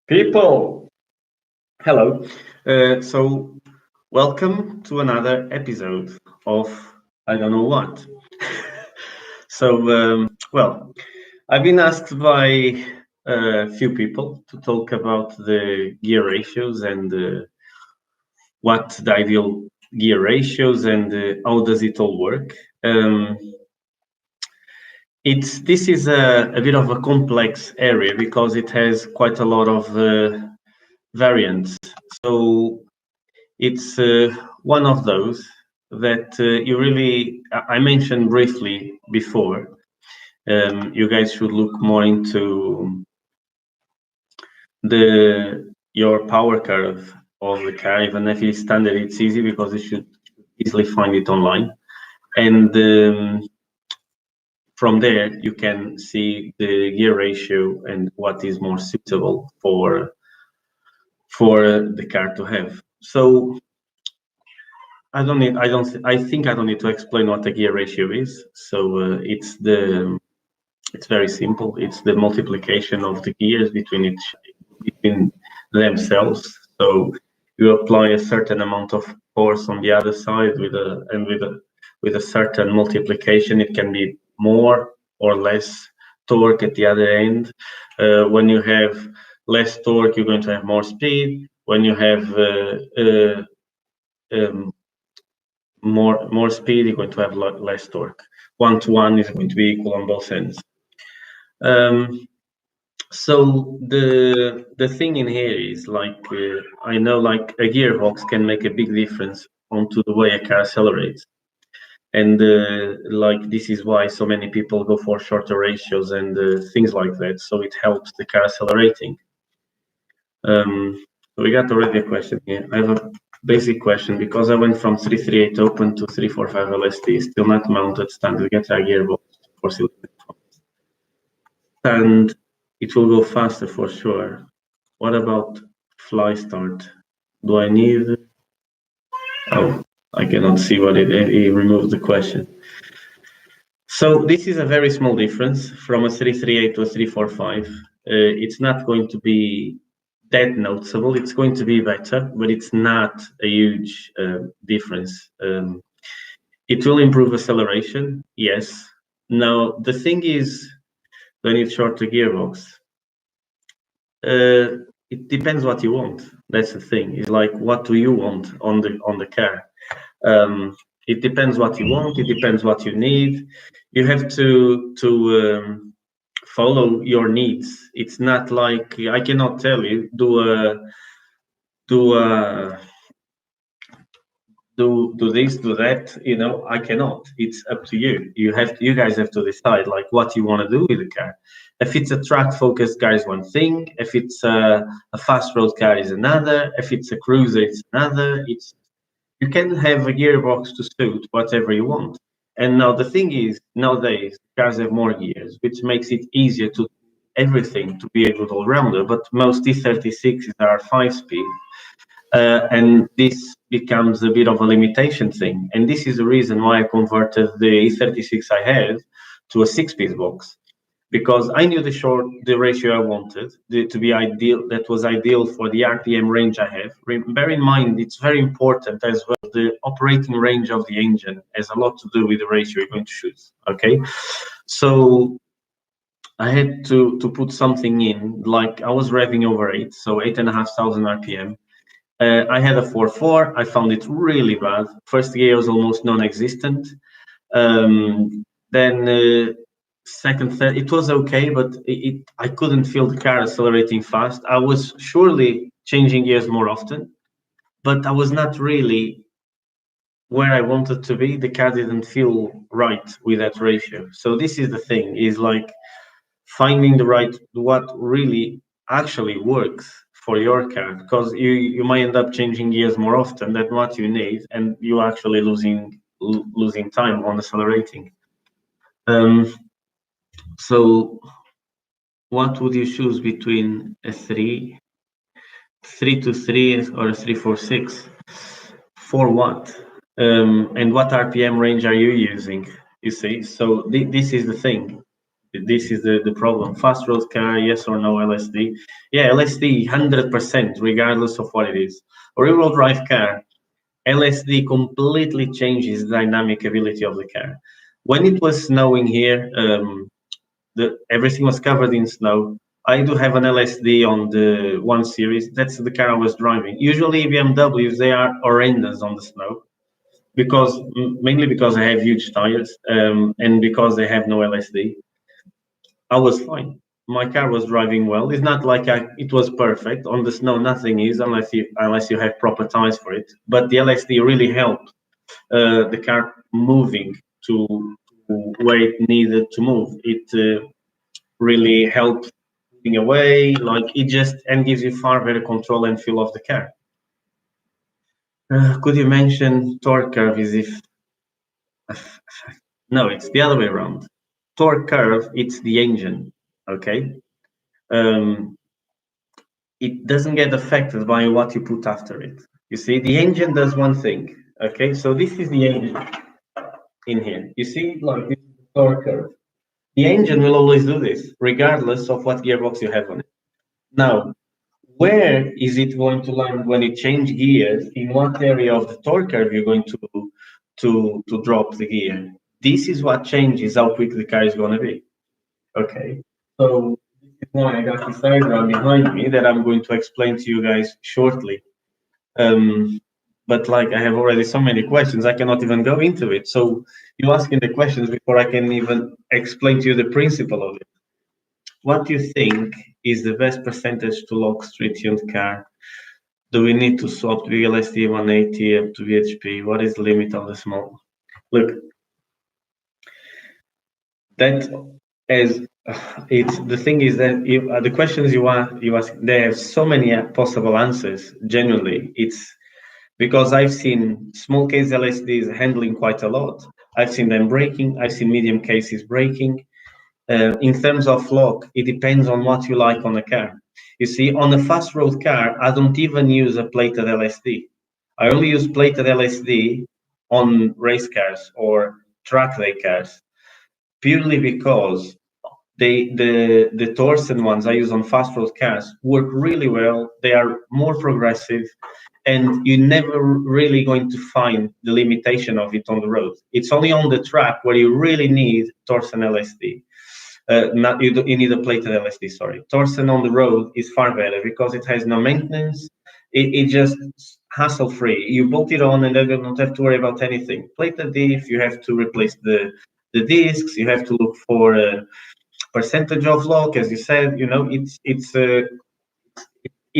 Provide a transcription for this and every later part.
People, hello. So, welcome to another episode of I don't know what. Well, I've been asked by a few people to talk about the gear ratios and what the ideal gear ratios and how does it all work. Um, this is a bit of a complex area because it has quite a lot of variants. So it's one of those that you really, I mentioned briefly before. You guys should look more into your power curve of the car. Even if it's standard, it's easy because you should easily find it online. And from there, you can see the gear ratio and what is more suitable for the car to have. So I think I don't need to explain what the gear ratio is. So it's very simple. It's the multiplication of the gears between themselves. So you apply a certain amount of force on the other side with a certain multiplication. It can be more or less torque at the other end. When you have less torque, you're going to have more speed. When you have um, more speed, you're going to have less torque. 1 to 1 is going to be equal on both ends. So the thing in here is like I know like a gearbox can make a big difference onto the way a car accelerates, and like this is why so many people go for shorter ratios and things like that. So it helps the car accelerating. We got already a question here. I have a basic question because I went from 338 open to 345 LST, still not mounted standard guitar gearbox for silicon, and it will go faster for sure. What about fly start? Do I need? Oh, I cannot see what he removed the question. So this is a very small difference from a 338 to a 345. It's not going to be that noticeable. It's going to be better, but it's not a huge difference. It will improve acceleration, yes. Now the thing is, when you short the gearbox, it depends what you want. That's the thing. It's like, what do you want on the car? It depends what you want. It depends what you need. You have to follow your needs. It's not like I cannot tell you do a do this, do that. You know, I cannot. It's up to you. You guys have to decide like what you want to do with the car. If it's a track focused car is one thing. If it's a fast road car is another. If it's a cruiser, it's another. You can have a gearbox to suit whatever you want. And now the thing is, nowadays cars have more gears, which makes it easier to everything to be a good all-rounder. But most E36s are 5-speed, and this becomes a bit of a limitation thing. And this is the reason why I converted the E36 I had to a 6-piece box, because I knew the ratio I wanted to be ideal. That was ideal for the RPM range I have. Bear in mind, it's very important as well. The operating range of the engine has a lot to do with the ratio you're going to choose. Okay, so I had to put something in. Like I was revving over 8, so 8,500 RPM. I had a 4.4. I found it really bad. First gear was almost non-existent. Then second, third, it was okay, but I couldn't feel the car accelerating fast. I was surely changing gears more often, but I was not really where I wanted to be. The car didn't feel right with that ratio. So this is the thing: is like finding what really actually works for your car, because you might end up changing gears more often than what you need, and you actually losing time on accelerating. So what would you choose between a 323 or a 346? For what? And what RPM range are you using? You see, so this is the thing. This is the problem. Fast road car, yes or no LSD? Yeah, LSD 100%, regardless of what it is. A rear-wheel drive car, LSD completely changes the dynamic ability of the car. When it was snowing here, everything was covered in snow. I do have an LSD on the 1 Series. That's the car I was driving. Usually BMWs, they are horrendous on the snow because mainly because I have huge tires and because they have no LSD. I was fine. My car was driving well. It's not like it was perfect on the snow. Nothing is unless you have proper tires for it. But the LSD really helped the car moving to where it needed to move. It really helped moving away, like it just and gives you far better control and feel of the car. Could you mention torque curve is if no, it's the other way around. Torque curve, it's the engine, okay? Um, it doesn't get affected by what you put after it. You see, the engine does one thing, okay? So this is the engine in here. You see, like this is the torque curve. The engine will always do this, regardless of what gearbox you have on it. Now, where is it going to land when you change gears? In what area of the torque curve you're going to drop the gear? This is what changes how quick the car is going to be. Okay, so this is why I got this diagram behind me that I'm going to explain to you guys shortly. But like I have already so many questions, I cannot even go into it. So you asking the questions before I can even explain to you the principle of it. What do you think is the best percentage to lock street tuned car? Do we need to swap VLSD 180 up to VHP? What is the limit of the small? Look, that as it's the thing is that the questions you ask, they have so many possible answers. Genuinely, it's because I've seen small case LSDs handling quite a lot. I've seen them breaking. I've seen medium cases breaking. In terms of lock, it depends on what you like on a car. You see, on a fast road car, I don't even use a plated LSD. I only use plated LSD on race cars or track day cars, purely because the Torsen ones I use on fast road cars work really well. They are more progressive, and you're never really going to find the limitation of it on the road. It's only on the track where you really need Torsen LSD. Not you need a plated LSD. Sorry, Torsen on the road is far better because it has no maintenance. It just hassle free. You bolt it on and then you don't have to worry about anything. Plated diff, you have to replace the discs. You have to look for a percentage of lock, as you said. You know, it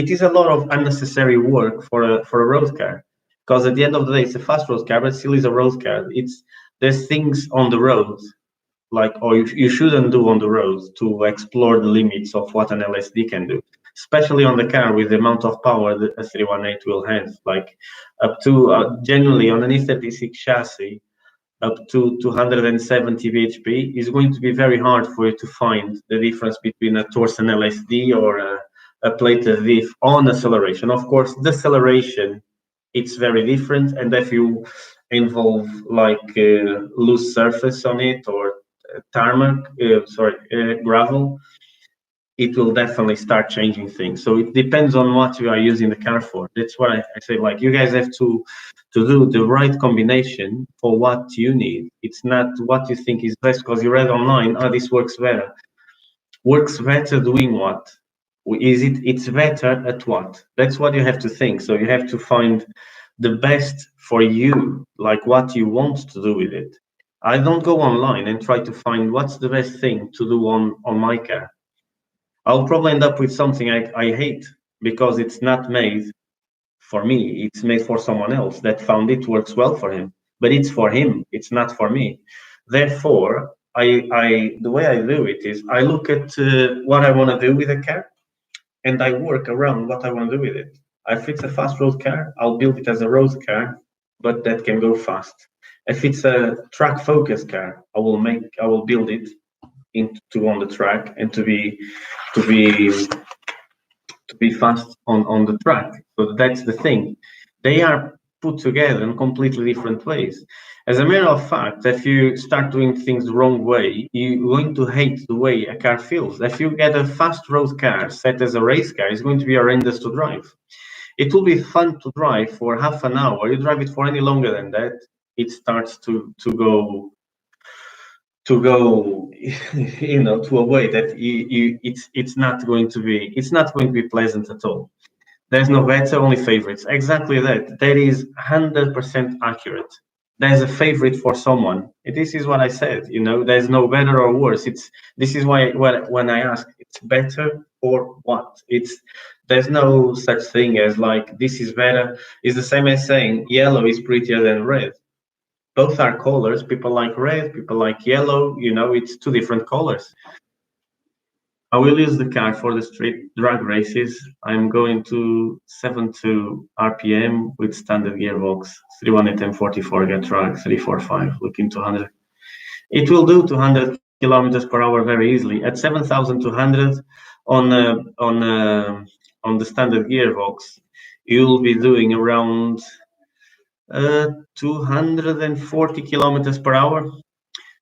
is a lot of unnecessary work for a road car because at the end of the day, it's a fast road car, but it still is a road car. There's things on the road like or you shouldn't do on the road to explore the limits of what an LSD can do, especially on the car with the amount of power that a 318 will have, like up to generally on an E36 chassis up to 270 bhp is going to be very hard for you to find the difference between a Torsen LSD or a plated diff on acceleration. Of course, deceleration, it's very different, and if you involve like loose surface on it or tarmac, gravel, it will definitely start changing things. So it depends on what you are using the car for. That's what I say. Like you guys have to do the right combination for what you need. It's not what you think is best because you read online. Oh, this works better. Works better doing what? Is it? It's better at what? That's what you have to think. So you have to find the best for you, like what you want to do with it. I don't go online and try to find what's the best thing to do on my car. I'll probably end up with something I hate because it's not made for me. It's made for someone else that found it works well for him, but it's for him. It's not for me. Therefore, the way I do it is I look at what I want to do with a car, and I work around what I want to do with it. If it's a fast road car, I'll build it as a road car, but that can go fast. If it's a track focused car, I will build it into on the track and to be fast on the track. So that's the thing. They are put together in completely different ways. As a matter of fact, if you start doing things the wrong way, you're going to hate the way a car feels. If you get a fast road car set as a race car, it's going to be horrendous to drive. It will be fun to drive for half an hour. You drive it for any longer than that, it starts to go to a way that it's not going to be pleasant at all. There's no better, only favorites. Exactly that. That is 100% accurate. There's a favorite for someone. This is what I said. There's no better or worse. This is why when I ask, it's better or what? There's no such thing as like this is better. It's the same as saying yellow is prettier than red. Both are colors. People like red, people like yellow. It's two different colors. I will use the car for the street drag races. I'm going to 72 RPM with standard gearbox, 310/44 get drag, 345, looking 200. It will do 200 kilometers per hour very easily. At 7,200 on the standard gearbox, you'll be doing around 240 kilometers per hour.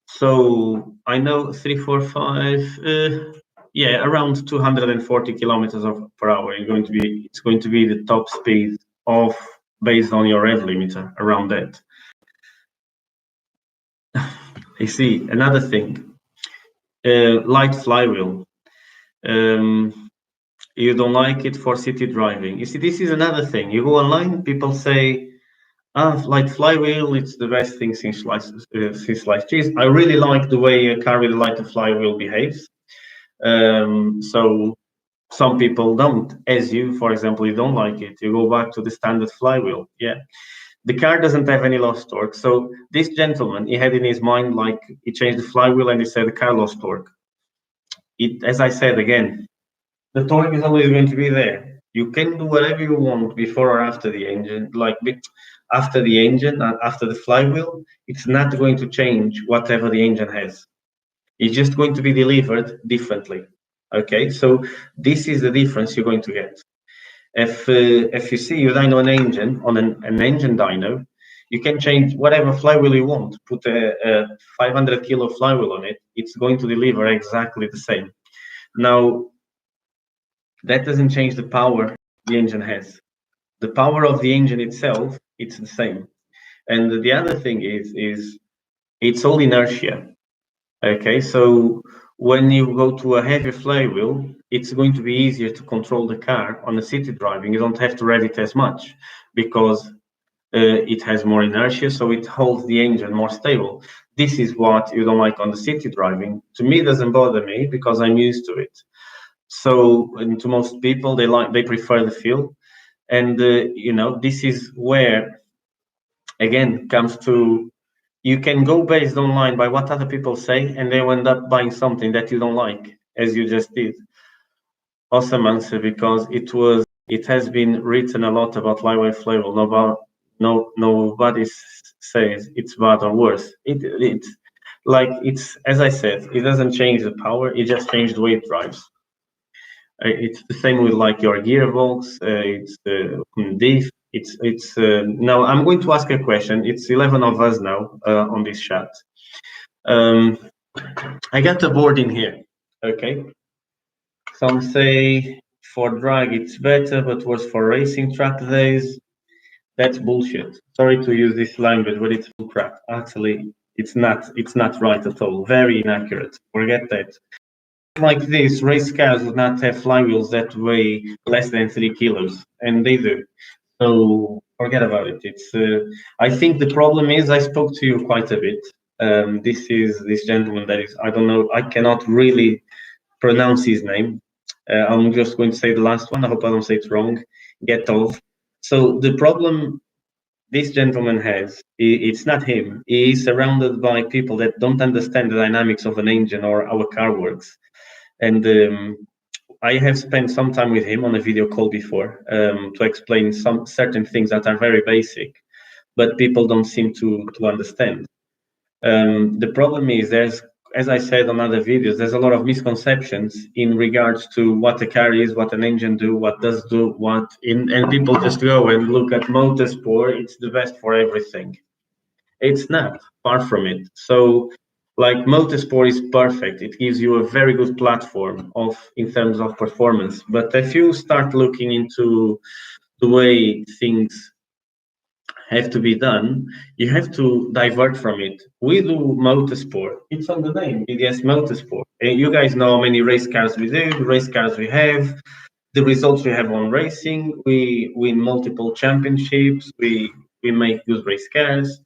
So I know 345, around 240 kilometers per hour. It's going to be the top speed based on your rev limiter, around that. I see another thing, light flywheel. You don't like it for city driving. You see, this is another thing. You go online, people say, light flywheel, it's the best thing since sliced cheese. I really like the way a car with a lighter flywheel behaves. So some people don't, as you, for example, you don't like it. You go back to the standard flywheel. Yeah. The car doesn't have any lost torque. So this gentleman, he had in his mind, like, he changed the flywheel and he said the car lost torque. As I said again, the torque is always going to be there. You can do whatever you want before or after the engine, after the engine and after the flywheel. It's not going to change whatever the engine has. It's just going to be delivered differently. Okay, so this is the difference you're going to get. If you see you dyno an engine on an engine dyno, you can change whatever flywheel you want. Put a 500 kilo flywheel on it. It's going to deliver exactly the same. Now, that doesn't change the power the engine has. The power of the engine itself, it's the same. And the other thing is it's all inertia. Okay, so when you go to a heavy flywheel, it's going to be easier to control the car on the city driving. You don't have to rev it as much because it has more inertia, so it holds the engine more stable. This is what you don't like on the city driving. To me, it doesn't bother me because I'm used to it. So, and to most people, they prefer the feel, and this is where, again, comes to, you can go based online by what other people say, and they end up buying something that you don't like, as you just did. Awesome answer, because it has been written a lot about lightweight flywheel. Nobody says it's bad or worse. It's as I said, it doesn't change the power, it just changes the way it drives. It's the same with like your gearbox. It's the diff. It's now I'm going to ask a question. It's 11 of us now on this chat. I got a board in here. Okay. Some say for drag it's better, but worse for racing track days. That's bullshit. Sorry to use this language, but it's full crap. Actually, it's not right at all. Very inaccurate. Forget that. Like this, race cars would not have flywheels that weigh less than 3 kilos, and they do. So forget about it. I think the problem is I spoke to you quite a bit. This is this gentleman that is, I don't know, I cannot really pronounce his name. I'm just going to say the last one. I hope I don't say it wrong. Getov. So the problem this gentleman has, it's not him. He's surrounded by people that don't understand the dynamics of an engine or how a car works. And I have spent some time with him on a video call before to explain some certain things that are very basic, but people don't seem to understand. The problem is there's as I said on other videos, there's a lot of misconceptions in regards to what a car is, what an engine do, what does do, and people just go and look at motorsport. It's the best for everything. It's not, far from it. So, like, motorsport is perfect. It gives you a very good platform in terms of performance. But if you start looking into the way things have to be done, you have to divert from it. We do motorsport. It's on the name, BDS Motorsport. And you guys know how many race cars we do, the race cars we have, the results we have on racing. We win multiple championships. We make good race cars,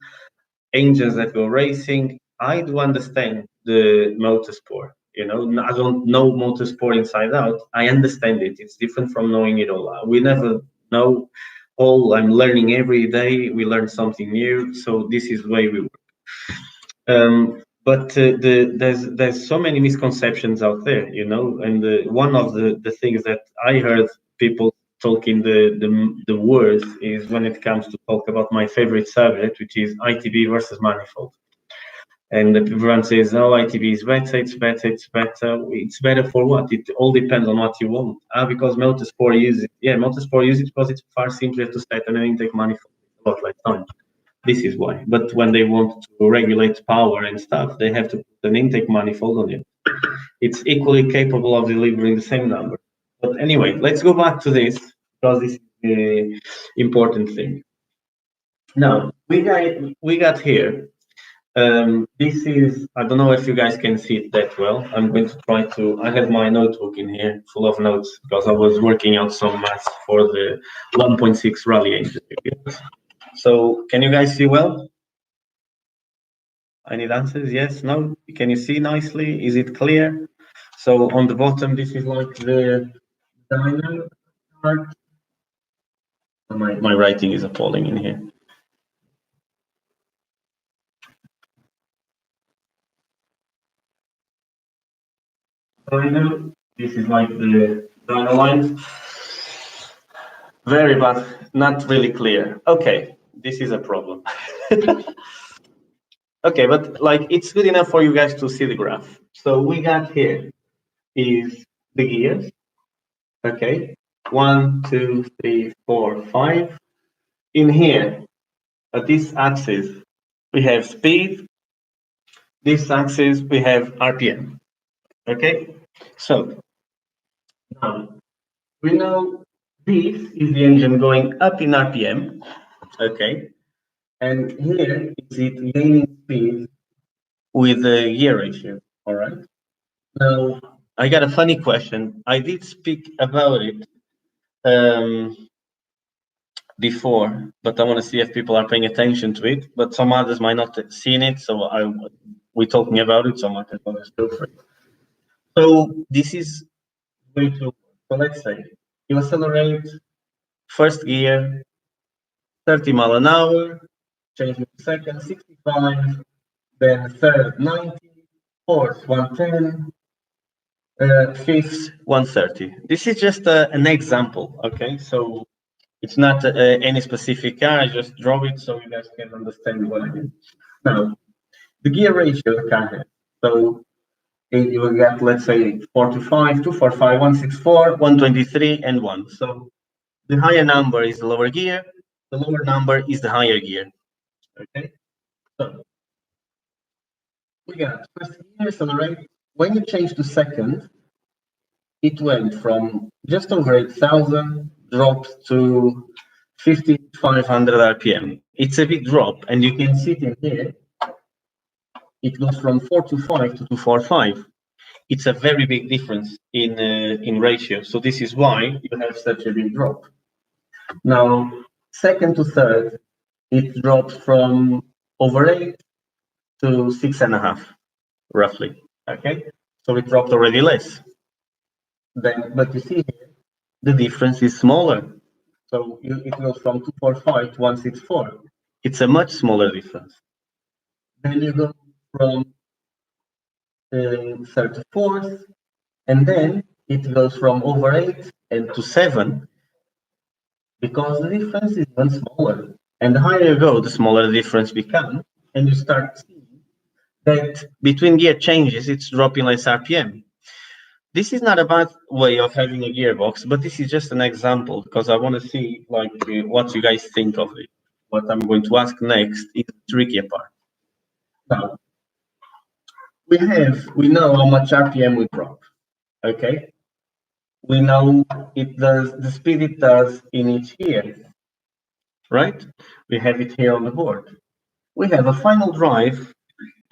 engines that go racing. I do understand the motorsport. I don't know motorsport inside out. I understand it. It's different from knowing it all. We never know all. I'm learning every day. We learn something new. So this is the way we work. But there's so many misconceptions out there, and one of the things that I heard people talking the words is when it comes to talk about my favorite subject, which is ITB versus manifold. And everyone says, "Oh, ITB is better. It's better. It's better. It's better for what? It all depends on what you want." Because motorsport uses it. Yeah, motorsport uses it because it's far simpler to set an intake manifold. A lot less time. This is why. But when they want to regulate power and stuff, they have to put an intake manifold on it. It's equally capable of delivering the same number. But anyway, let's go back to this because this is the important thing. Now we got here. This is, I don't know if you guys can see it that well. I'm going to try to, I have my notebook in here full of notes because I was working out some maths for the 1.6 rally engine. So can you guys see well? I need answers, yes, no? Can you see nicely? Is it clear? So on the bottom, this is like the dyno part. My writing is appalling in here. Dyno, this is like the dyno line. Very bad, not really clear. Okay, this is a problem. Okay, but like it's good enough for you guys to see the graph. So we got here is the gears. Okay, 1, 2, 3, 4, 5. In here, at this axis, we have speed. This axis, we have RPM. Okay, so now we know this is the engine going up in RPM. Okay, and here is it gaining speed with the gear ratio. All right. Now I got a funny question. I did speak about it before, but I want to see if people are paying attention to it. But some others might not have seen it, so we're talking about it, so I might as well go for it. So this is way to. So let's say you accelerate first gear 30 mile an hour, change in second 65, then third 90, fourth 110, fifth 130. This is just an example, okay? So it's not any specific car. I just draw it so you guys can understand what I mean. Now, the gear ratio the car has. So you will get, let's say, 425, 245, 164, 123, and 1. So the higher number is the lower gear. The lower number is the higher gear. Okay? So we got first gear accelerate. When you change to second, it went from just over 8,000, dropped to 5,500 RPM. It's a big drop, and you can see it in here. It goes from 425 to 245. It's a very big difference in ratio. So this is why you have such a big drop. Now, second to third, it drops from over 8 to 6.5, roughly. Okay, so it dropped already less. Then, but you see here, the difference is smaller. So it goes from 245 to 164. It's a much smaller difference. Then you go from third to fourth, and then it goes from over 8 and to 7, because the difference is even smaller. And the higher you go, the smaller the difference becomes, and you start seeing that between gear changes, it's dropping less RPM. This is not a bad way of having a gearbox, but this is just an example because I want to see like what you guys think of it. What I'm going to ask next is the trickier part. Now, we know how much RPM we drop, okay? We know it does the speed it does in each gear, right? We have it here on the board. We have a final drive.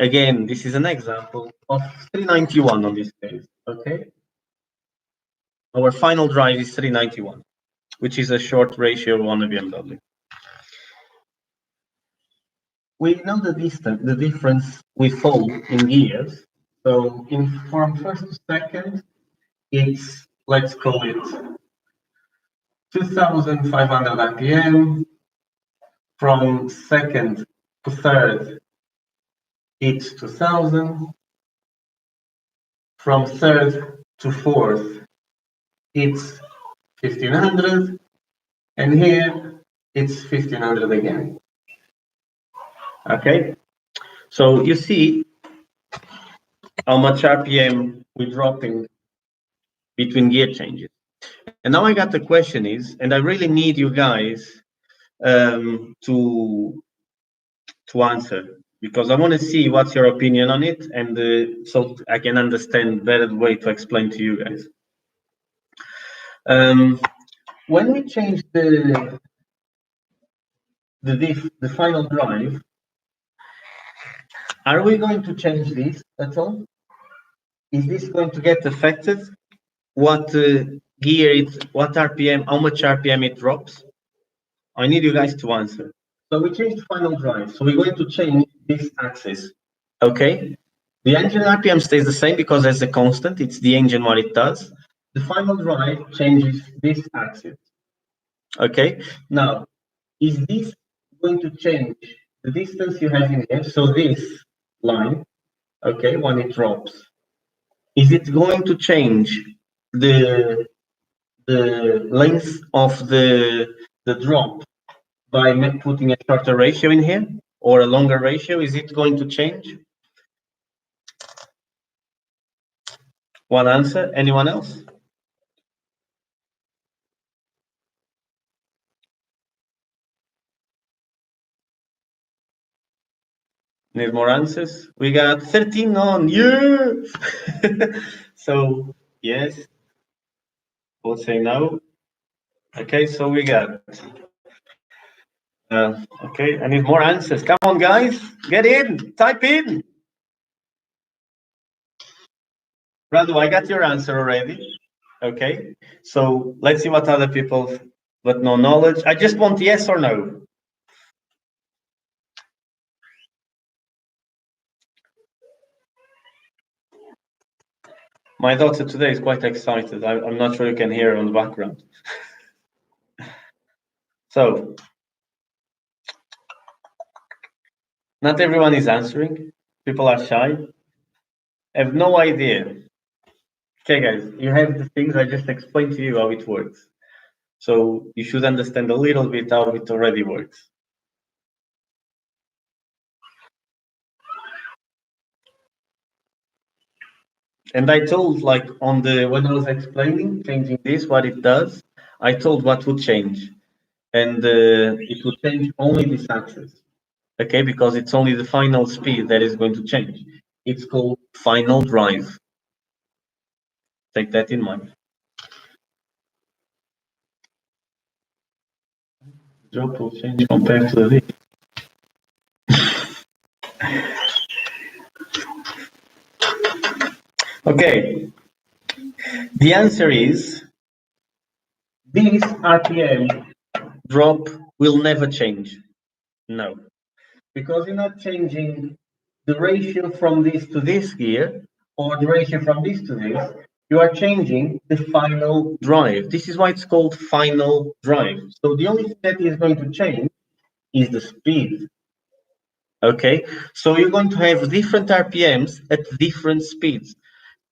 Again, this is an example of 391 on this case, okay? Our final drive is 391, which is a short ratio on a BMW. We know the distance, the difference we fall in gears. So from first to second, it's, let's call it 2,500 RPM. From second to third, it's 2,000. From third to fourth, it's 1,500. And here, it's 1,500 again. Okay, so you see how much RPM we're dropping between gear changes. And now I got the question is, and I really need you guys to answer, because I want to see what's your opinion on it, and so I can understand better the way to explain to you guys. When we change the final drive, are we going to change this at all? Is this going to get affected? What gear what RPM, how much RPM it drops? I need you guys to answer. So we changed final drive. So we're going to change this axis. Okay. The engine RPM stays the same because there's a constant. It's the engine what it does. The final drive changes this axis. Okay. Now, is this going to change the distance you have in here? So this line, okay, when it drops, is it going to change the length of the drop by putting a shorter ratio in here or a longer ratio? Is it going to change? One answer. Anyone else? Need more answers? We got 13 on. Yeah. So yes. We'll say no. Okay, so we got. Okay, I need more answers. Come on, guys, get in, type in. Radu, I got your answer already. Okay, so let's see what other people with no knowledge. I just want yes or no. My daughter today is quite excited. I'm not sure you can hear her on the background. So, not everyone is answering. People are shy. I have no idea. Okay, guys, you have the things I just explained to you how it works. So you should understand a little bit how it already works. And I told, like, when I was explaining changing this, what it does, I told what would change, and it would change only this axis, okay? Because it's only the final speed that is going to change. It's called final drive. Take that in mind. Drop will change compared to the Okay, the answer is this RPM drop will never change. No, because you're not changing the ratio from this to this gear or the ratio from this to this. You are changing the final drive. This is why it's called final drive. So the only thing that is going to change is the speed. Okay, so you're going to have different RPMs at different speeds.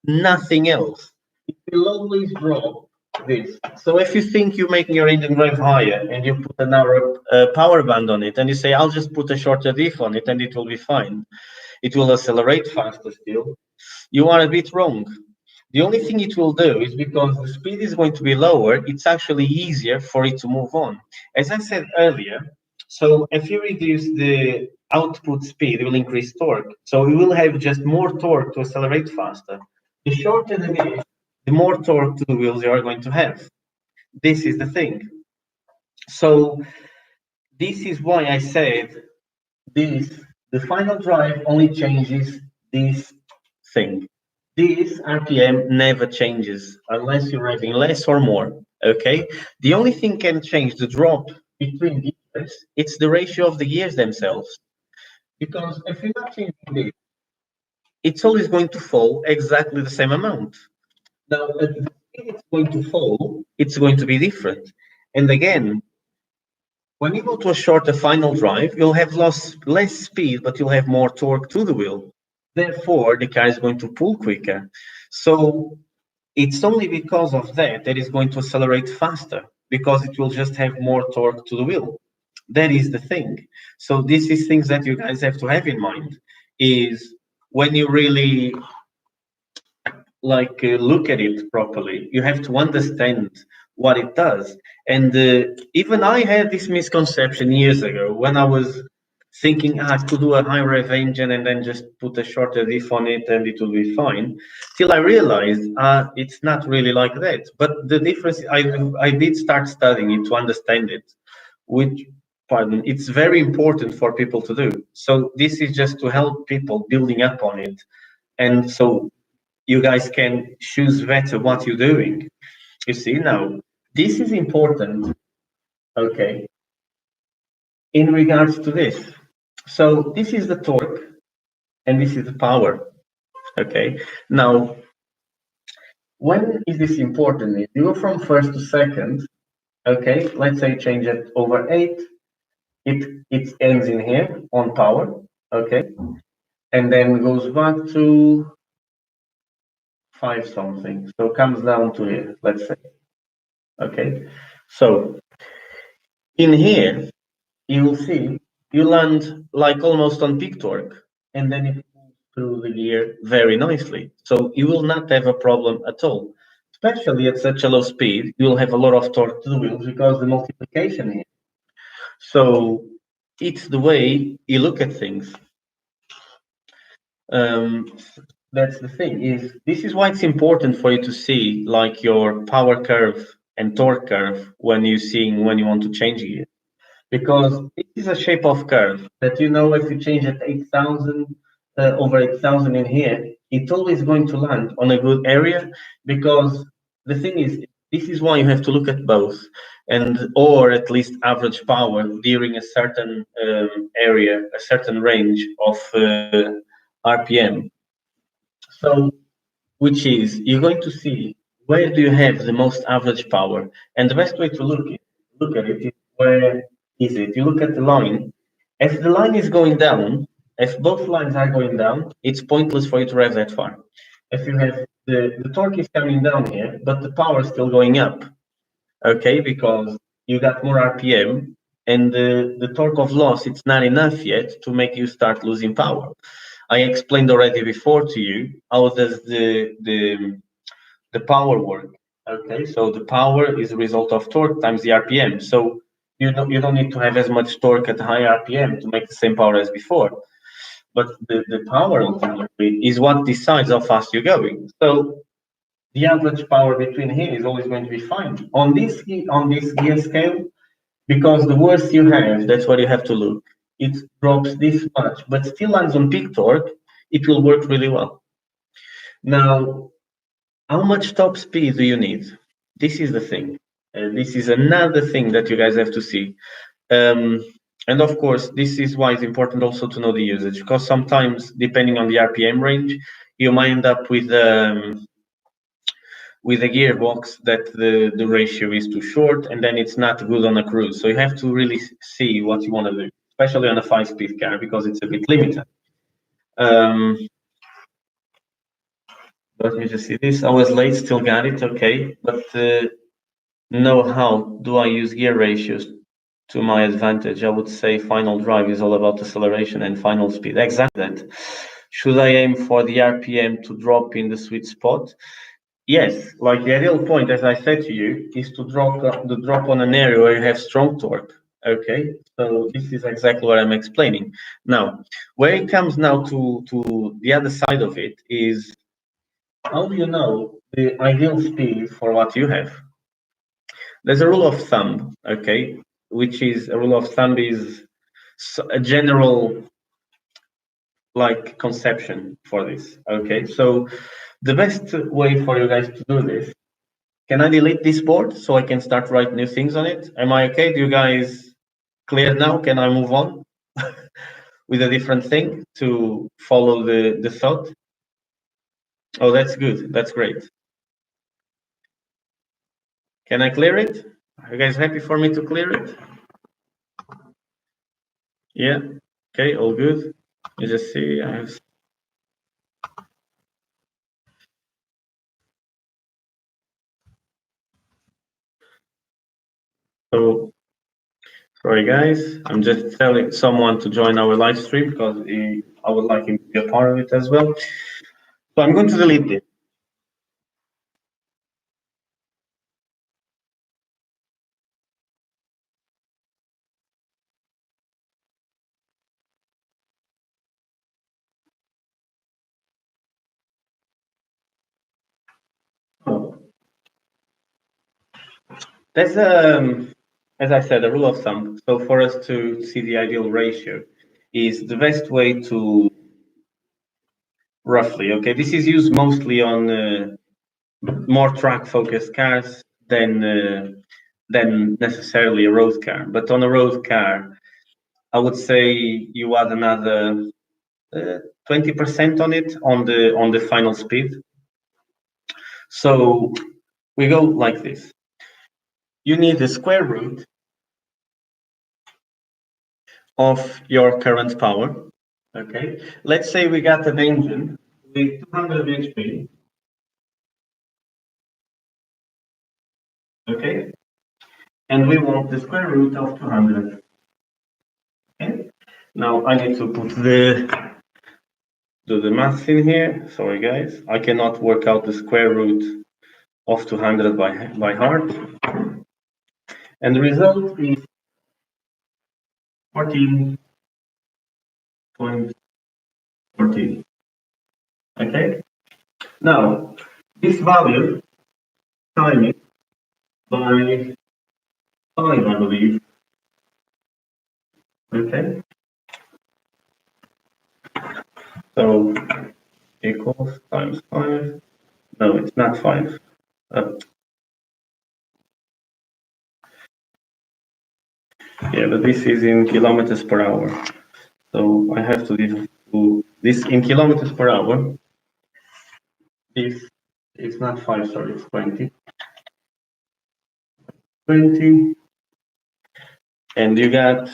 Nothing else. It will always drop this. So if you think you're making your engine drive higher and you put a narrow power band on it and you say, I'll just put a shorter diff on it and it will be fine. It will accelerate faster still. You are a bit wrong. The only thing it will do is because the speed is going to be lower, it's actually easier for it to move on. As I said earlier, so if you reduce the output speed, it will increase torque. So you will have just more torque to accelerate faster. The shorter the diff, the more torque to the wheels you are going to have. This is the thing. So this is why I said this, the final drive only changes this thing. This RPM never changes unless you're having less or more, okay? The only thing can change the drop between gears, it's the ratio of the gears themselves. Because if you're not changing this, it's always going to fall exactly the same amount. Now, at the speed it's going to fall, it's going to be different. And again, when you go to a shorter final drive, you'll have less speed, but you'll have more torque to the wheel. Therefore, the car is going to pull quicker. So it's only because of that that it's going to accelerate faster, because it will just have more torque to the wheel. That is the thing. So this is things that you guys have to have in mind, is when you really look at it properly, you have to understand what it does. And even I had this misconception years ago when I was thinking I could do a high rev engine and then just put a shorter diff on it and it will be fine, till I realized it's not really like that. But the difference, I did start studying it to understand it, which, pardon, it's very important for people to do. So this is just to help people building up on it. And so you guys can choose better what you're doing. You see, now, this is important, okay, in regards to this. So this is the torque, and this is the power, okay? Now, when is this important? If you go from first to second, okay, let's say change it over 8, it ends in here on power, okay? And then goes back to 5 something. So it comes down to here, let's say. Okay, so in here, you will see you land like almost on peak torque, and then it moves through the gear very nicely. So you will not have a problem at all. Especially at such a low speed, you will have a lot of torque to the wheels because the multiplication here. So it's the way you look at things. That's the thing, is this is why it's important for you to see like your power curve and torque curve when you want to change it, because this is a shape of curve that, you know, if you change it 8,000 over 8,000 in here, it's always going to land on a good area. Because the thing is, this is why you have to look at both, and or at least average power during a certain area, a certain range of RPM. So, which is, you're going to see where do you have the most average power, and the best way to look at it is, where is it? You look at the line. If the line is going down, if both lines are going down, it's pointless for you to rev that far. If you have the torque is coming down here, but the power is still going up, okay, because you got more RPM, and the torque of loss, it's not enough yet to make you start losing power. I explained already before to you how does the power work. Okay, so the power is a result of torque times the RPM. So you don't need to have as much torque at high RPM to make the same power as before. But the power ultimately is what decides how fast you're going. So the average power between here is always going to be fine. On this gear scale, because the worse you have, that's what you have to look. It drops this much, but still lands on peak torque, it will work really well. Now, how much top speed do you need? This is the thing. This is another thing that you guys have to see. And of course, this is why it's important also to know the usage, because sometimes, depending on the RPM range, you might end up with a gearbox that the ratio is too short, and then it's not good on a cruise. So you have to really see what you want to do, especially on a 5-speed car, because it's a bit limited. Let me just see this. I was late, still got it. Okay, but know how do I use gear ratios to my advantage, I would say final drive is all about acceleration and final speed. Exactly that. Should I aim for the RPM to drop in the sweet spot? Yes, like the ideal point, as I said to you, is to drop on an area where you have strong torque. Okay, so this is exactly what I'm explaining. Now, where it comes now to the other side of it is, how do you know the ideal speed for what you have? There's a rule of thumb, okay, which is a rule of thumb is a general like conception for this. Okay, so the best way for you guys to do this, can I delete this board so I can start writing new things on it? Am I okay? Do you guys clear now? Can I move on with a different thing to follow the thought? Oh, that's good. That's great. Can I clear it? Are you guys happy for me to clear it? Yeah. Okay, all good. You just see I have. So sorry guys, I'm just telling someone to join our live stream because I would like him to be a part of it as well. So I'm going to delete this. Oh. There's as I said, a rule of thumb. So for us to see the ideal ratio is the best way to roughly, okay, this is used mostly on more track focused cars than necessarily a road car. But on a road car, I would say you add another 20% on it on the final speed. So we go like this. You need the square root of your current power. Okay, let's say we got an engine with 200 HP. Okay, and we want the square root of 200. Okay, now I need to put do the math in here. Sorry guys, I cannot work out the square root of 200 by heart, and the result is 14.14. Okay, now this value time it by 5, I believe. Okay, so equals times 5. No, it's not 5. Yeah, but this is in kilometers per hour. So I have to do this in kilometers per hour. This it's not 5, sorry, it's 20. 20. And you got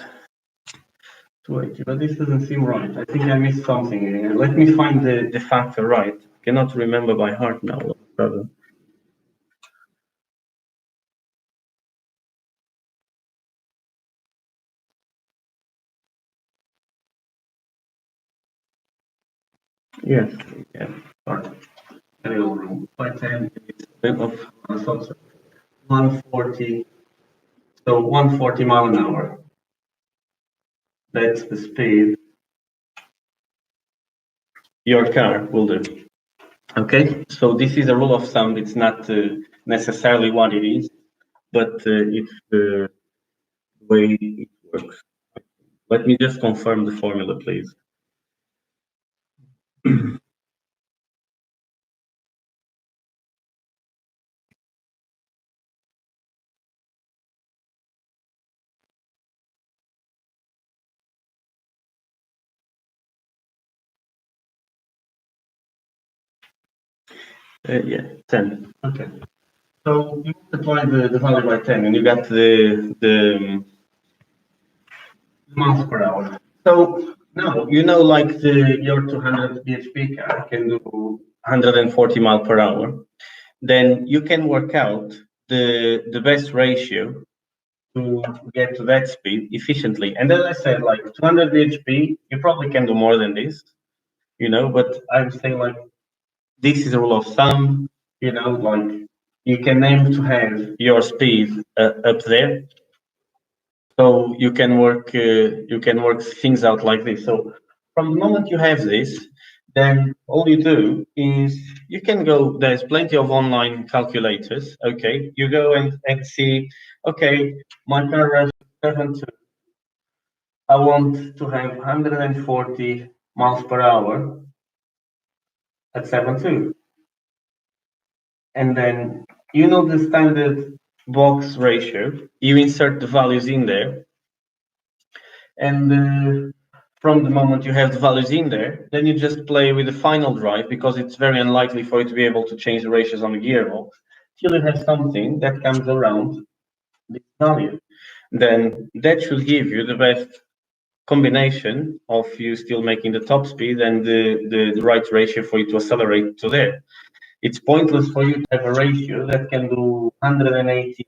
280, but this doesn't seem right. I think I missed something here. Let me find the factor right. I cannot remember by heart now. Brother. Yes, yeah. Sorry. A little room. By 10 is of 140. So 140 mile an hour. That's the speed your car will do. Okay, so this is a rule of thumb. It's not necessarily what it is, but it's the way it works. Let me just confirm the formula, please. Yeah, 10. Okay. So you multiply the value by 10 and you got the miles per hour. So now, you know, like your 200 bhp car can do 140 mile per hour. Then you can work out the best ratio to get to that speed efficiently. And as I said, like 200 bhp, you probably can do more than this, you know, but I would say like this is a rule of thumb, you know, like you can aim to have your speed up there, so you can work things out like this. So from the moment you have this, then all you do is you can go, there's plenty of online calculators. Okay, you go and see, okay, my car has 72, I want to have 140 miles per hour at 7.2. And then you know the standard box ratio, you insert the values in there, and from the moment you have the values in there, then you just play with the final drive, because it's very unlikely for you to be able to change the ratios on the gearbox till you have something that comes around this value. Then that should give you the best combination of you still making the top speed and the right ratio for you to accelerate to there. It's pointless for you to have a ratio that can do 180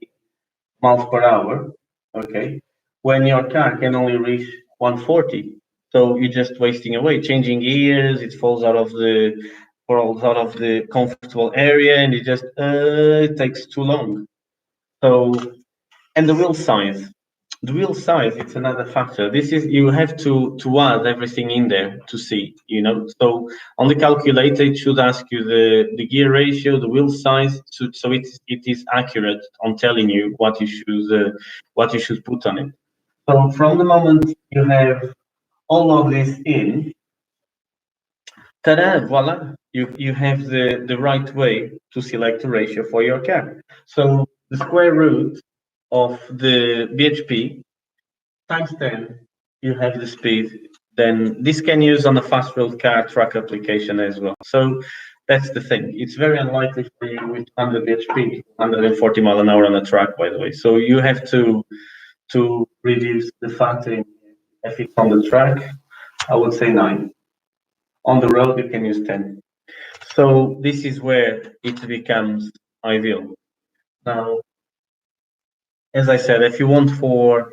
miles per hour, okay, when your car can only reach 140. So you're just wasting away, changing gears. It falls out of the comfortable area, and it takes too long. So, and the wheel size. The wheel size, it's another factor. This is, you have to add everything in there to see, you know. So on the calculator, it should ask you the gear ratio, the wheel size, so it is accurate on telling you what you should put on it. So from the moment you have all of this in, ta-da, voila, you have the right way to select the ratio for your car. So the square root of the BHP times 10, you have the speed. Then this can use on a fast road car track application as well. So that's the thing. It's very unlikely for you with 100 bhp, 140 mile an hour on a track, by the way. So you have to reduce the factor if it's on the track. I would say 9. On the road, you can use 10. So this is where it becomes ideal. Now, as I said, if you want for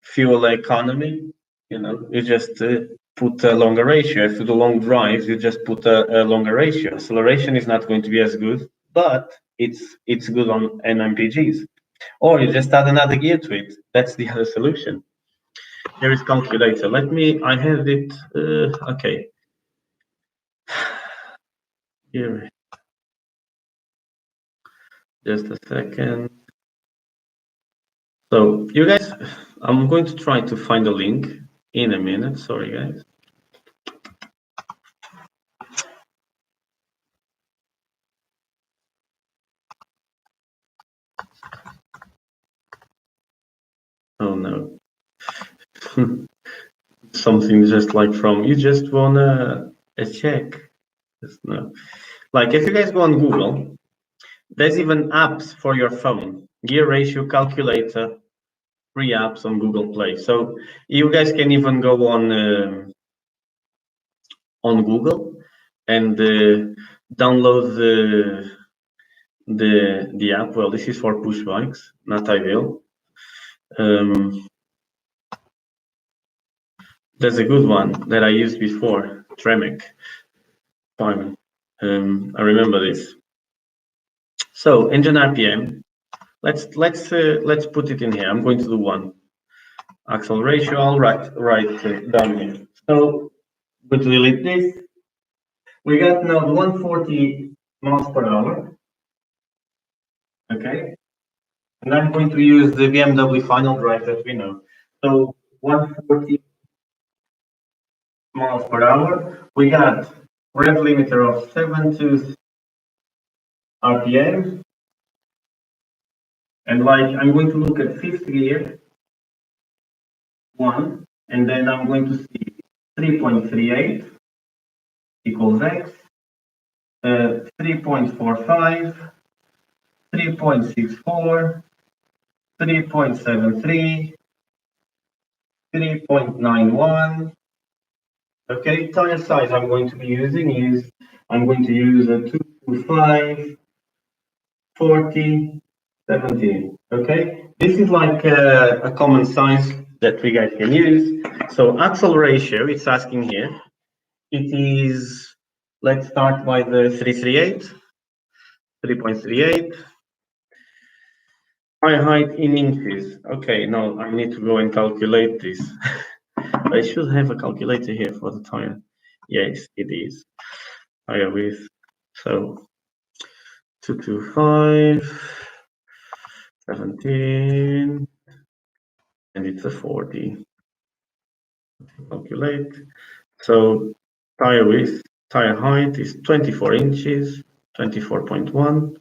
fuel economy, you know, you just put a longer ratio. If you do long drives, you just put a longer ratio. Acceleration is not going to be as good, but it's good on NMPGs. Or you just add another gear to it. That's the other solution. Here is calculator. I have it, okay. Here, just a second. So you guys, I'm going to try to find a link in a minute. Sorry, guys. Oh no. Something just like from, you just wanna a check. Just no. Like if you guys go on Google, there's even apps for your phone. Gear ratio calculator, free apps on Google Play. So you guys can even go on Google and download the app. Well, this is for push bikes, not ideal. There's a good one that I used before, Tremec. Fine. I remember this. So engine RPM. Let's put it in here. I'm going to do one. Axle ratio. I'll write down here. So I'm going to delete this. We got now 140 miles per hour. Okay. And I'm going to use the BMW final drive that we know. So 140 miles per hour. We got rev limiter of 7.2 RPM. And like, I'm going to look at fifth gear, 1, and then I'm going to see 3.38 equals X, 3.45, 3.64, 3.73, 3.91. Okay, tire size I'm going to be using is, I'm going to use a 2.5, 40, 17. Okay, this is like a common size that we guys can use. So axle ratio, it's asking here. It is, let's start by the 3.38. Height in inches. Okay, no, I need to go and calculate this. I should have a calculator here for the tire. Yes, it is. Tire width. So 225, 17, and it's a 40. Calculate. So tire width, tire height is 24 inches, 24.1.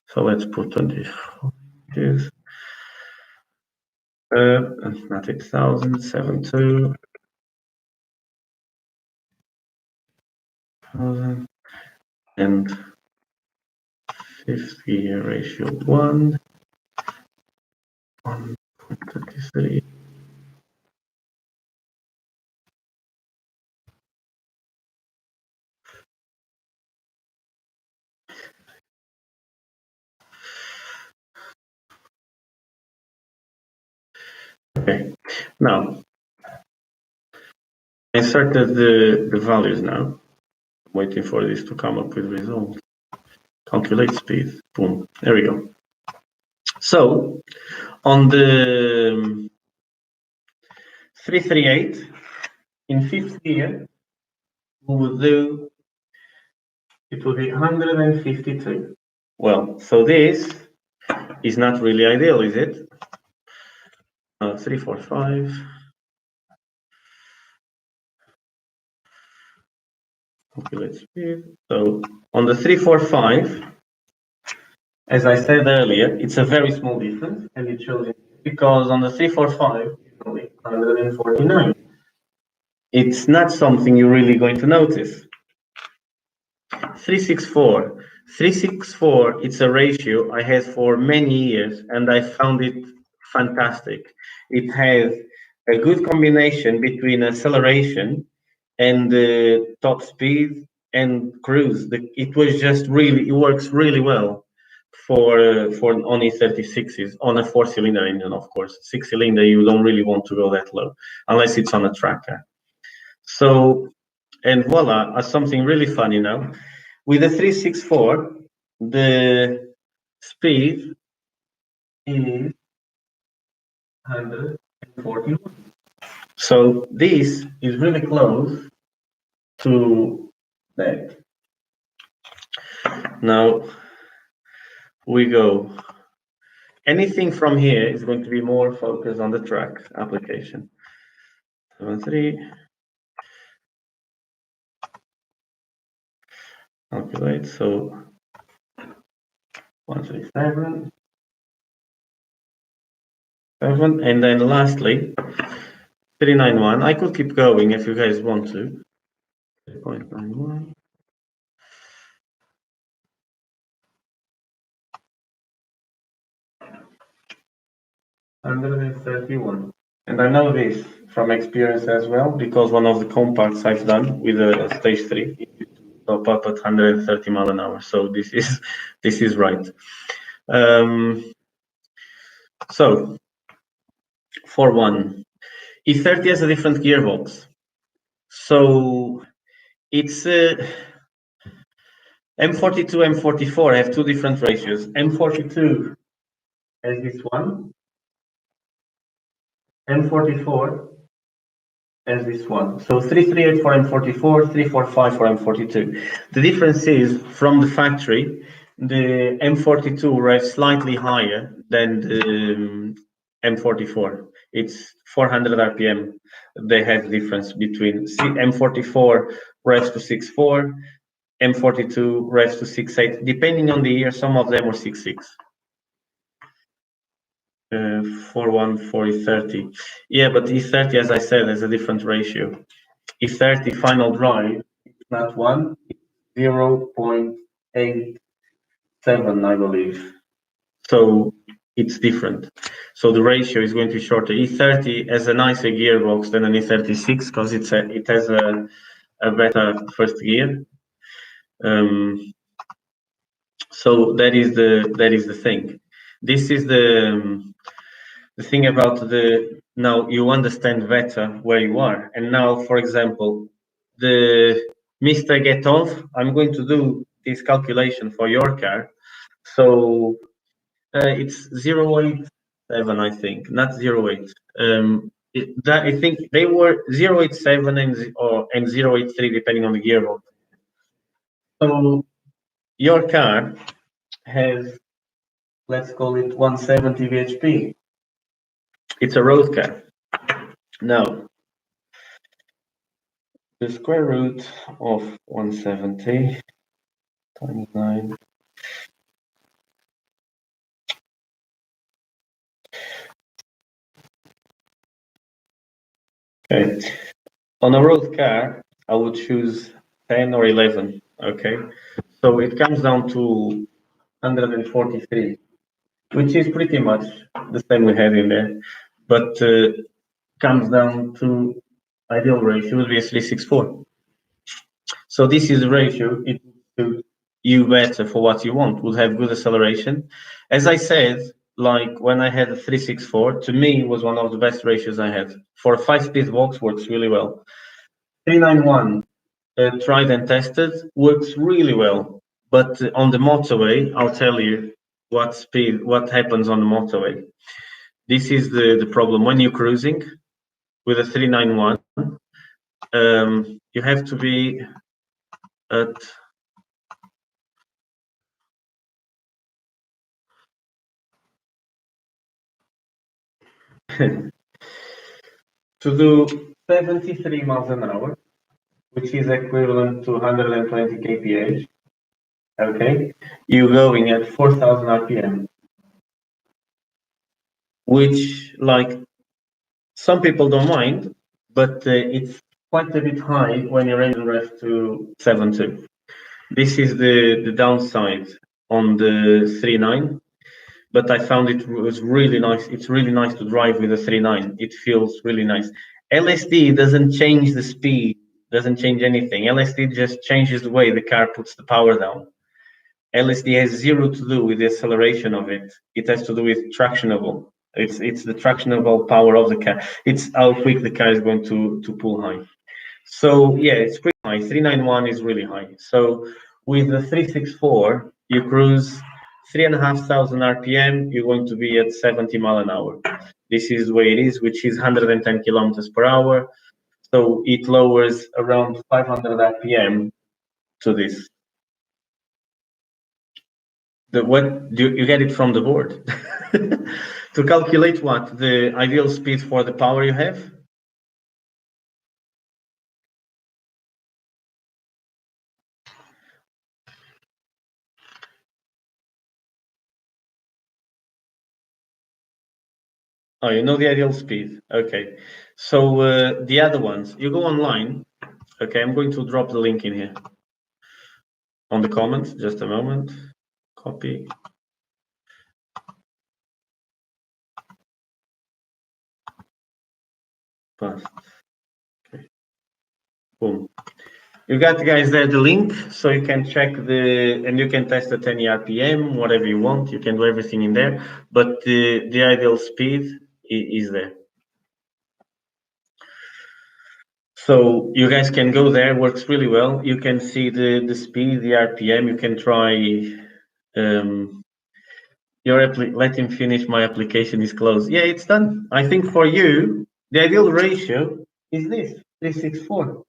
So let's put 24 inches. Not 8,000, 72. And fifth gear ratio 1.33. Okay, now I inserted the values now. I'm waiting for this to come up with results. Calculate speed. Boom. There we go. So on the 338 in fifth gear, we will do, it will be 152. Well, so this is not really ideal, is it? 345. Calculate speed. So on the 345, as I said earlier, it's a very small difference, and it shows it because on the 345 it's only 149. It's not something you're really going to notice. 364. 364, it's a ratio I had for many years, and I found it fantastic. It has a good combination between acceleration and the top speed and cruise. It was just really, it works really well for on E36s on a 4-cylinder engine, of course. 6-cylinder, you don't really want to go that low unless it's on a tracker. So, and voila, something really funny now. With the 364, the speed is 141. So this is really close to that. Now we go. Anything from here is going to be more focused on the track application. 73. Calculate. So 137. 7. And then lastly, 391. I could keep going if you guys want to. 3.91. 131. And I know this from experience as well, because one of the compacts I've done with a stage 3 top up at 130 miles an hour. So this is right. So for one, E30 has a different gearbox. So it's M42, M44 have two different ratios. M42 has this one. M44 as this one. So 338 for M44, 345 for M42. The difference is from the factory, the M42 revs slightly higher than the M44. It's 400 RPM. They have difference between M44 revs to 6.4, M42 revs to 6.8. Depending on the year, some of them are 6.6. 4.1 for E30. Yeah, but E30, as I said, has a different ratio. E30 final drive, it's not 1, it's 0.87, I believe. So it's different. So the ratio is going to be shorter. E30 has a nicer gearbox than an E36 because it has a better first gear. So that is the thing. This is the thing about the, now you understand better where you are. And now, for example, the Mr. Get Off, I'm going to do this calculation for your car. So it's 087, I think, not 08. I think they were 087 and 083, depending on the gearbox. So your car has, let's call it 170 bhp. It's a road car. Now, the square root of 170 times 9. Okay. On a road car, I would choose 10 or 11. Okay. So it comes down to 143, which is pretty much the same we had in there, but comes down to ideal ratio would be a 364. So this is the ratio. It would you better for what you want. Would have good acceleration. As I said, like when I had a 364, to me was one of the best ratios I had. For a 5-speed box, works really well. 391, tried and tested, works really well. But on the motorway, I'll tell you what happens on the motorway. This is the problem when you're cruising with a 391. You have to be at to do 73 miles an hour, which is equivalent to 120 kph. Okay, you're going at 4,000 rpm, which, like, some people don't mind, but it's quite a bit high when your engine revs to 7.2. This is the downside on the 3.9, but I found it was really nice. It's really nice to drive with a 3.9. It feels really nice. LSD doesn't change the speed, doesn't change anything. LSD just changes the way the car puts the power down. LSD has zero to do with the acceleration of it. It has to do with tractionable. It's the tractionable power of the car. It's how quick the car is going to pull high. So yeah, it's pretty high. 391 is really high. So with the 364, you cruise 3,500 RPM. You're going to be at 70 mile an hour. This is the way it is, which is 110 kilometers per hour. So it lowers around 500 RPM to this. What do you get it from the board? To calculate what the ideal speed for the power you have? Oh, you know the ideal speed. Okay. So the other ones, you go online. Okay, I'm going to drop the link in here on the comments. Just a moment. Copy. Paste. Okay. Boom. You got, guys, there the link, so you can check and you can test at any RPM, whatever you want. You can do everything in there, but the ideal speed is there. So you guys can go there. Works really well. You can see the speed, the RPM. You can try. Let him finish. My application is closed. Yeah, it's done. I think for you, the ideal ratio is this 364.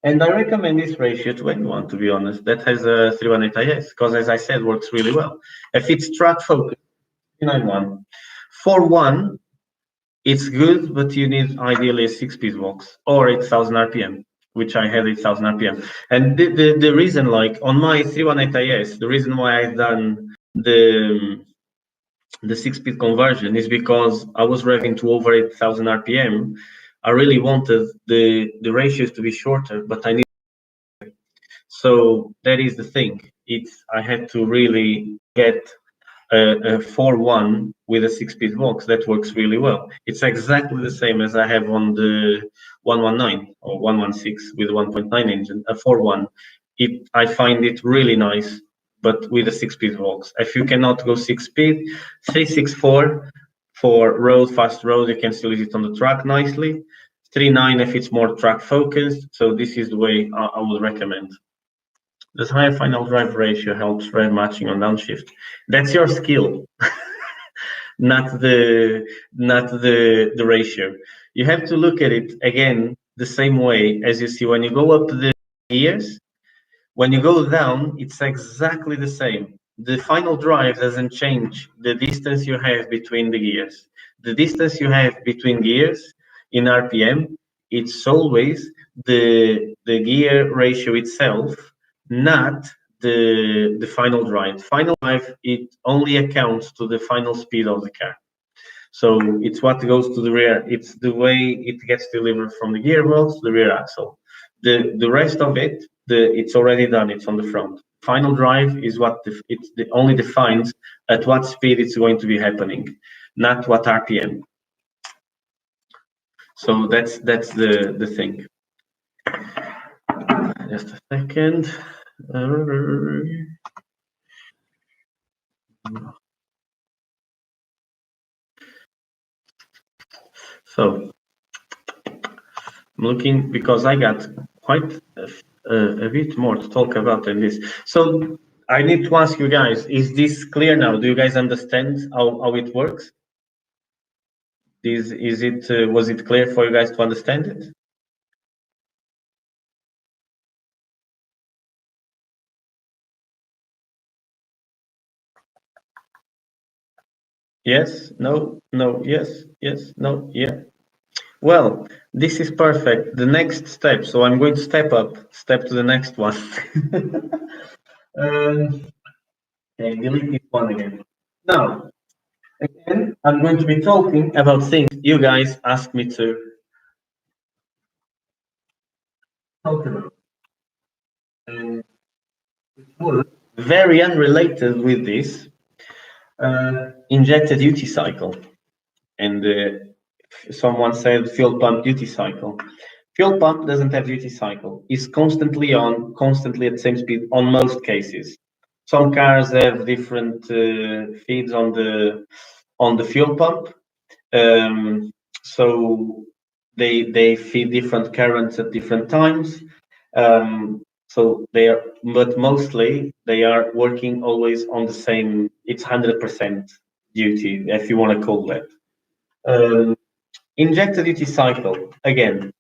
And I recommend this ratio to anyone, to be honest, that has a 318 IS, because as I said, works really well. If it's track focused, 391. For one, it's good, but you need ideally a 6-speed box or 8,000 RPM, which I had 8,000 RPM. And the reason, like on my 318 IS, the reason why I've done the 6-speed conversion is because I was revving to over 8,000 RPM. I really wanted the ratios to be shorter, but I need. So that is the thing. I had to really get a 4.1 with a 6-speed box that works really well. It's exactly the same as I have on the 119 or 116 with 1.9 engine, a 4.1. I find it really nice but with a 6-speed Volks. If you cannot go 6-speed, 364 for road, fast road, you can still use it on the track nicely. 3.9 if it's more track focused. So this is the way I would recommend. This higher final drive ratio helps rev matching on downshift. That's your skill, not the ratio. You have to look at it again the same way as you see when you go up the gears. When you go down, it's exactly the same. The final drive doesn't change the distance you have between the gears. The distance you have between gears in RPM, it's always the gear ratio itself, not the final drive. Final drive, it only accounts to the final speed of the car. So it's what goes to the rear. It's the way it gets delivered from the gearbox to the rear axle. The rest of it, it's already done. It's on the front. Final drive is what only defines at what speed it's going to be happening, not what RPM. So that's the thing. Just a second. So I'm looking because I got quite a bit more to talk about than this. So I need to ask you guys, is this clear now? Do you guys understand how it works? Was it clear for you guys to understand it? Yes, no, no, yes, yes, no, yeah. Well, this is perfect. The next step, so I'm going to step to the next one. Okay, delete this one again. Now, again, I'm going to be talking about things you guys asked me to talk about. Very unrelated with this, injector duty cycle. And someone said fuel pump duty cycle. Fuel pump doesn't have duty cycle. It's constantly on, constantly at the same speed on most cases. Some cars have different feeds on the fuel pump. So they feed different currents at different times. So but mostly they are working always on the same. It's 100% duty, if you want to call that. Injector duty cycle, again,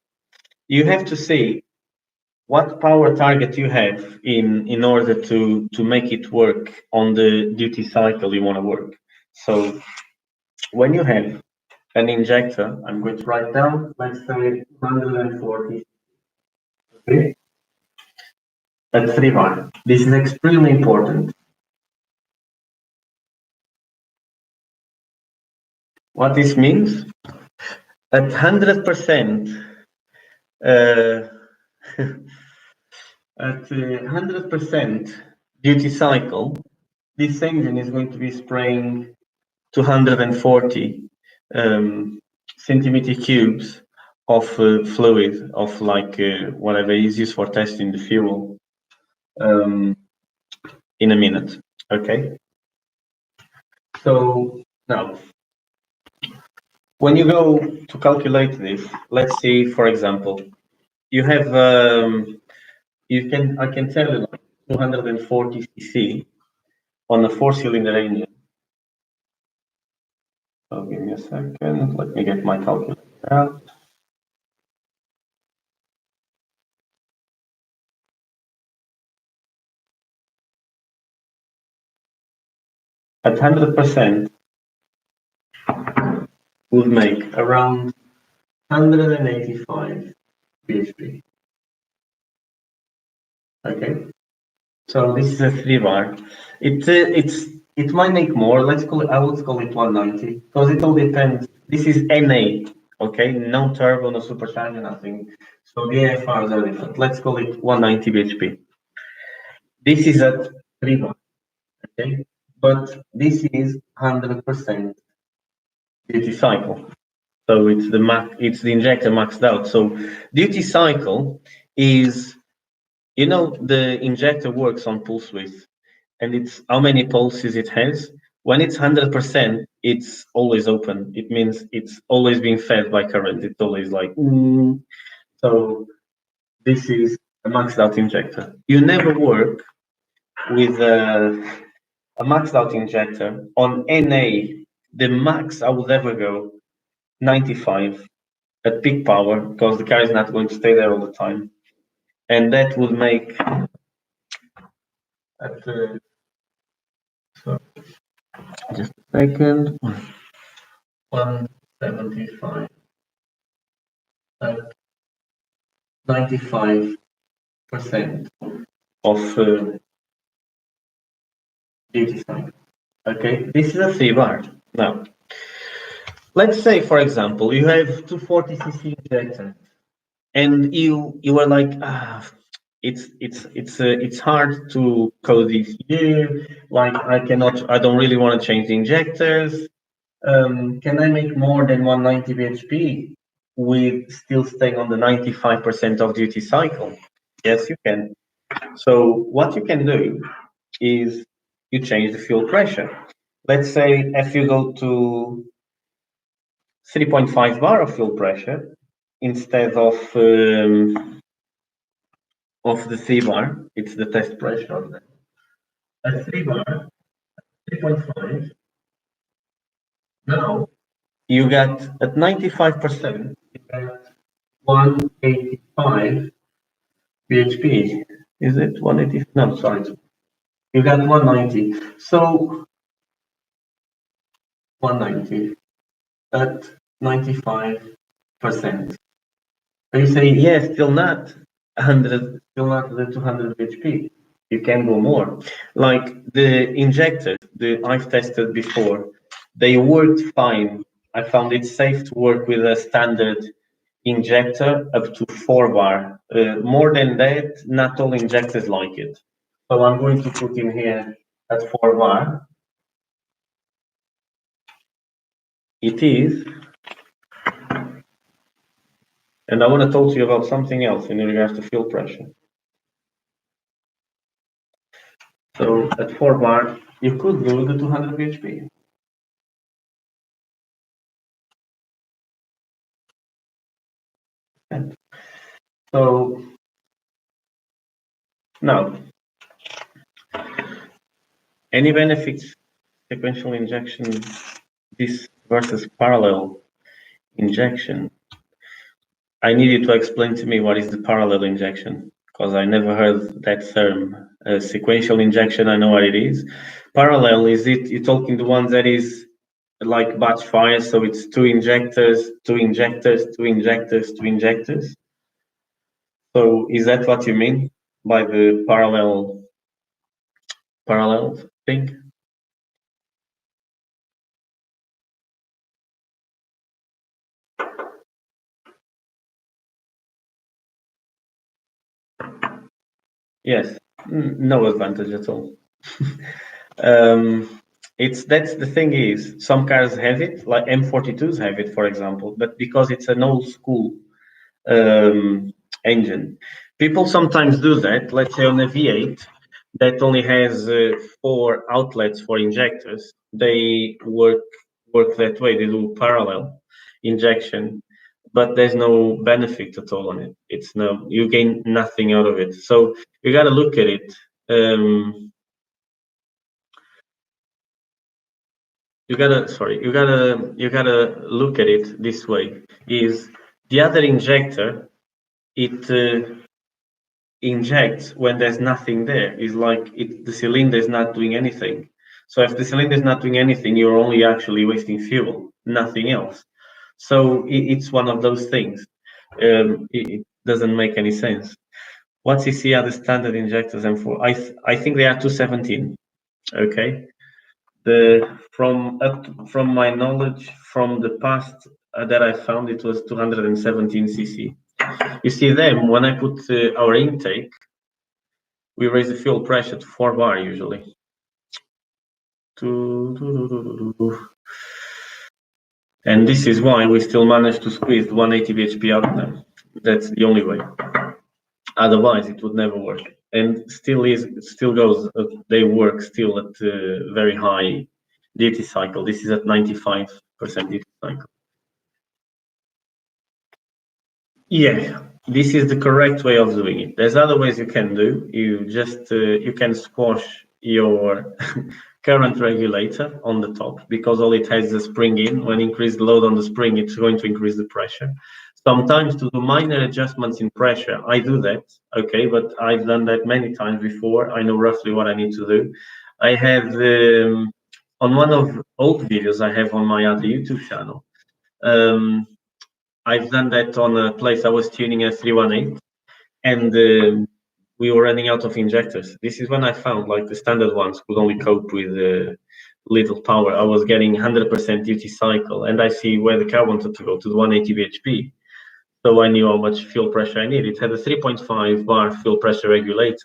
you have to see what power target you have in order to make it work on the duty cycle you want to work. So when you have an injector, I'm going to write down, let's say 140. Okay. At 3 bar. This is extremely important. What this means? At 100%, at 100% duty cycle, this engine is going to be spraying 240 centimeter cubes of fluid, of like whatever is used for testing the fuel, in a minute. Okay. So now, when you go to calculate this, let's see, for example, you have I can tell you 240 cc on a 4-cylinder engine. So give me a second. Let me get my calculator out. At 100%, would make around 185 bhp. Okay. So this is a 3 bar. It might make more. Let's call it. I would call it 190 because it all depends. This is NA. Okay, no turbo, no supercharger, nothing. So the AFRs are different. Let's call it 190 bhp. This is at 3 bar. Okay, but this is 100% duty cycle. So it's the injector maxed out. So duty cycle is, the injector works on pulse width. and it's how many pulses it has. When it's 100%, it's always open. It means it's always being fed by current. It's always like, So this is a maxed out injector. You never work with a maxed out injector on NA. The max I would ever go 95 at peak power, because the car is not going to stay there all the time, and that would make at so just a second, 175 at 95% of duty cycle. Okay, this is a 3-bar. Now, let's say, for example, you have 240cc injector, and you are like, it's hard to code this here. Like I don't really want to change the injectors. Can I make more than 190 bhp with still staying on the 95% of duty cycle? Yes, you can. So what you can do is you change the fuel pressure. Let's say if you go to 3.5 bar of fuel pressure instead of the 3 bar, it's the test pressure of that. At 3 bar, 3.5. Now you got at 95%, you got 185 bhp. Is it 180? No, sorry. You got 190. So 190 at 95%. You say, yes, still not 100, still not the 200 bhp. You can go more. Like the injectors, I've tested before, they worked fine. I found it safe to work with a standard injector up to 4 bar. More than that, not all injectors like it. So I'm going to put in here at 4 bar. It is. And I want to talk to you about something else in regards to fuel pressure. So at 4 bar, you could go to 200 bhp. Okay. So now, any benefits sequential injection this versus parallel injection? I need you to explain to me what is the parallel injection, because I never heard that term. Sequential injection, I know what it is. Parallel, is it you're talking the ones that is like batch fire, so it's 2 injectors, 2 injectors, 2 injectors, 2 injectors? So is that what you mean by the parallel thing? Yes, no advantage at all. That's the thing is, some cars have it, like M42s have it, for example, but because it's an old school engine, people sometimes do that. Let's say on a V8 that only has 4 outlets for injectors, they work that way. They do parallel injection, but there's no benefit at all on it. It's no, you gain nothing out of it. So you got to look at it. You gotta look at it this way. Is the other injector, it injects when there's nothing there. It's like the cylinder is not doing anything. So if the cylinder is not doing anything, you're only actually wasting fuel, nothing else. So it's one of those things. It doesn't make any sense. What CC are the standard injectors M4? I think they are 217. Okay. From my knowledge from the past that I found, it was 217 cc. You see them, when I put our intake, we raise the fuel pressure to 4 bar usually. And this is why we still manage to squeeze 180 bhp out of them. That's the only way. Otherwise, it would never work. and still goes. They work still at very high duty cycle. This is at 95% duty cycle. Yeah, this is the correct way of doing it. There's other ways you can do. You just you can squash your current regulator on the top, because all it has is a spring in. When you increase the load on the spring, it's going to increase the pressure. Sometimes to do minor adjustments in pressure, I do that, okay, but I've done that many times before. I know roughly what I need to do. I have on one of old videos I have on my other YouTube channel. I've done that on a place I was tuning a 318, and we were running out of injectors. This is when I found like the standard ones could only cope with little power. I was getting 100% duty cycle, and I see where the car wanted to go, to the 180 bhp. So I knew how much fuel pressure I needed. It had a 3.5 bar fuel pressure regulator.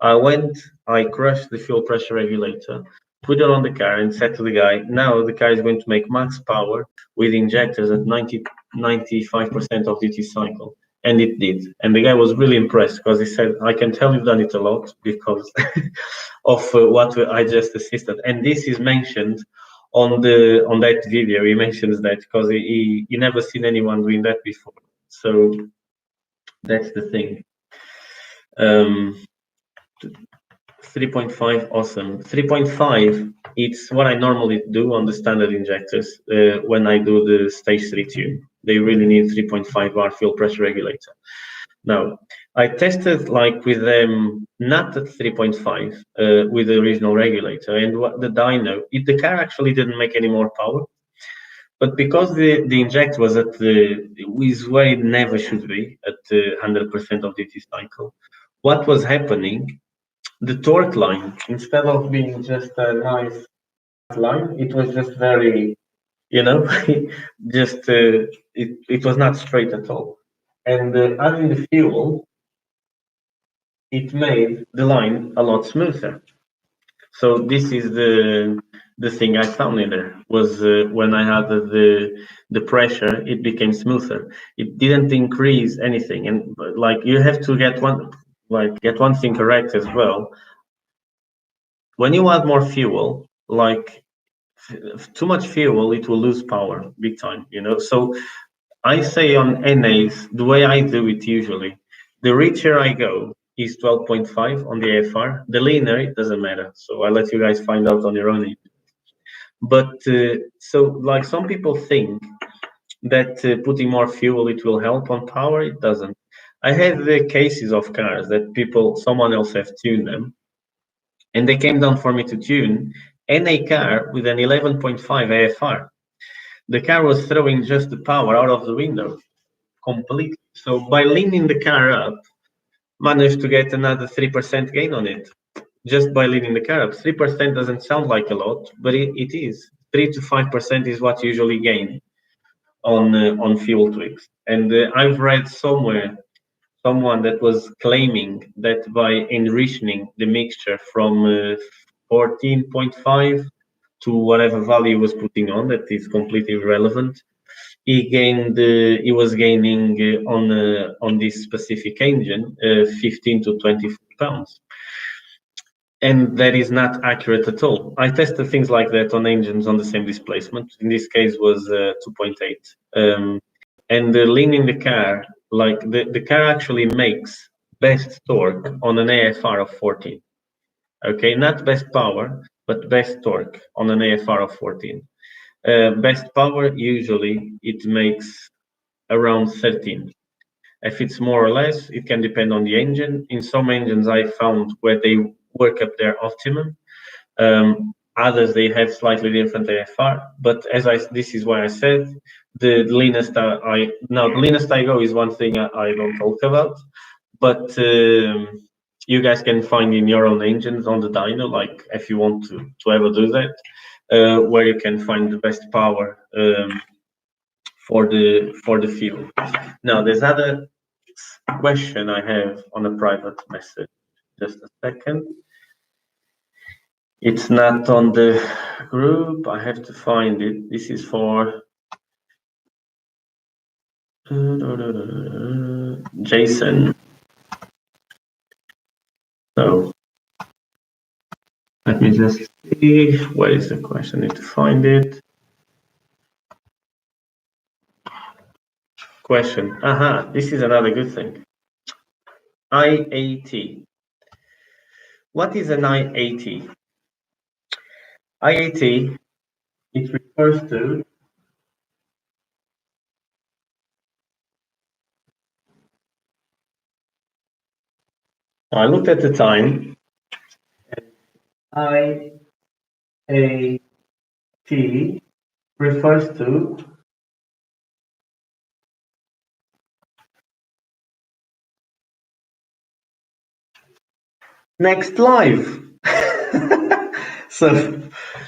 I crushed the fuel pressure regulator, put it on the car, and said to the guy, now the car is going to make max power with injectors at 95% of duty cycle. And it did. And the guy was really impressed, because he said, I can tell you've done it a lot because of what I just assisted. And this is mentioned on that video. He mentions that because he never seen anyone doing that before. So that's the thing. 3.5, awesome. 3.5, it's what I normally do on the standard injectors when I do the stage 3 tune. They really need 3.5 bar fuel pressure regulator. Now, I tested like with them not at 3.5 with the original regulator, and what the dyno, the car actually didn't make any more power. But because the injector was at is where it never should be, at 100% of duty cycle, what was happening, the torque line, instead of being just a nice line, it was just very, just it was not straight at all. And adding the fuel, it made the line a lot smoother. So this is the thing I found in there, was when I added the pressure, it became smoother. It didn't increase anything, and like you have to get one thing correct as well. When you add more fuel, like too much fuel, it will lose power big time. So I say on NAs, the way I do it usually, the richer I go is 12.5 on the AFR. The leaner, it doesn't matter. So I'll let you guys find out on your own. But so like some people think that putting more fuel, it will help on power. It doesn't. I had the cases of cars that someone else have tuned them, and they came down for me to tune NA car with an 11.5 AFR. The car was throwing just the power out of the window completely. So by leaning the car up, managed to get another 3% gain on it. Just by leaning the car up. 3% doesn't sound like a lot, but it is. 3 to 5% is what you usually gain on fuel tweaks. And I've read somewhere someone that was claiming that by enriching the mixture from 14.5 to whatever value he was putting on, that is completely irrelevant, he was gaining on this specific engine 15 to 20 pounds, and that is not accurate at all. I tested things like that on engines on the same displacement. In this case was 2.8, and leaning the car, like the car actually makes best torque on an AFR of 14. Okay, not best power, but best torque on an AFR of 14. Best power, usually it makes around 13. If it's more or less, it can depend on the engine. In some engines I found where they work up their optimum. Others, they have slightly different AFR. But this is why I said the leanest the leanest I go is one thing I don't talk about. But you guys can find in your own engines on the dyno, like if you want to ever do that, where you can find the best power for the fuel. Now, there's other question I have on a private message. Just a second. It's not on the group. I have to find it. This is for Jason. So let me just see, where is the question? I need to find it. Question. Aha, this is another good thing. IAT. What is an IAT? IAT, it refers to I looked at the time. IAT refers to next live. So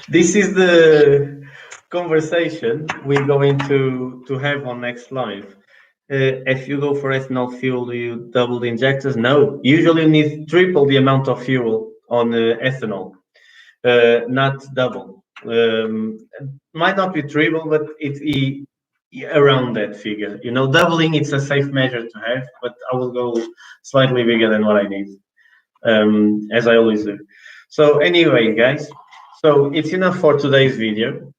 this is the conversation we're going to have on next live. If you go for ethanol fuel, do you double the injectors? No, usually you need triple the amount of fuel on ethanol, not double. Might not be triple, but it's around that figure. You know, doubling, it's a safe measure to have, but I will go slightly bigger than what I need, as I always do. So anyway, guys, so it's enough for today's video.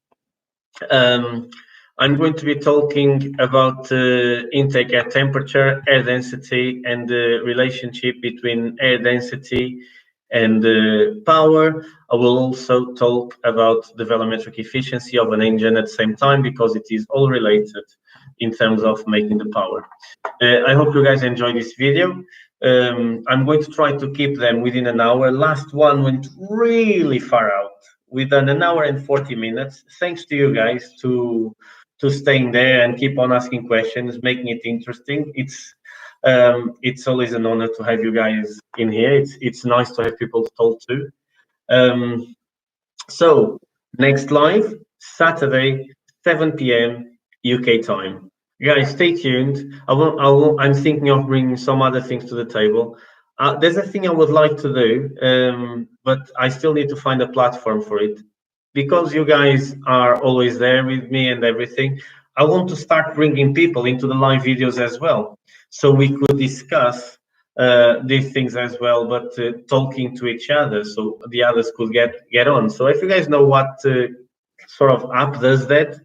I'm going to be talking about intake air temperature, air density, and the relationship between air density and power. I will also talk about the volumetric efficiency of an engine at the same time, because it is all related in terms of making the power. I hope you guys enjoy this video. I'm going to try to keep them within an hour. Last one went really far out. We've done an hour and 40 minutes. Thanks to you guys to staying there and keep on asking questions, making it interesting. It's always an honor to have you guys in here. It's nice to have people to talk to. So next live, Saturday, 7 p.m. UK time. Guys, stay tuned. I'm thinking of bringing some other things to the table. There's a thing I would like to do, but I still need to find a platform for it. Because you guys are always there with me and everything, I want to start bringing people into the live videos as well, so we could discuss these things as well, but talking to each other, so the others could get on. So if you guys know what sort of app does that,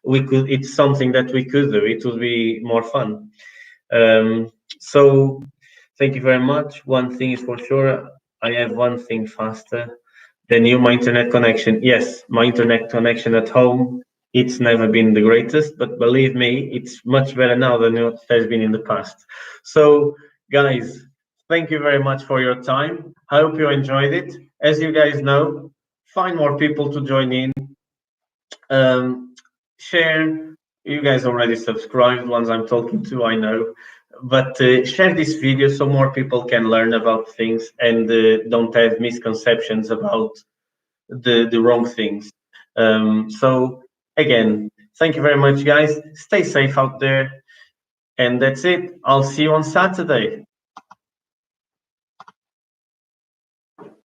it's something that we could do. It would be more fun. So thank you very much. One thing is for sure, I have one thing faster than you, my internet connection. Yes, my internet connection at home, it's never been the greatest, but believe me, it's much better now than it has been in the past. So guys, thank you very much for your time. I hope you enjoyed it. As you guys know, find more people to join in. Share. You guys already subscribed, ones I'm talking to, I know, but share this video so more people can learn about things and don't have misconceptions about the wrong things. So again, thank you very much, guys. Stay safe out there, and that's it. I'll see you on Saturday.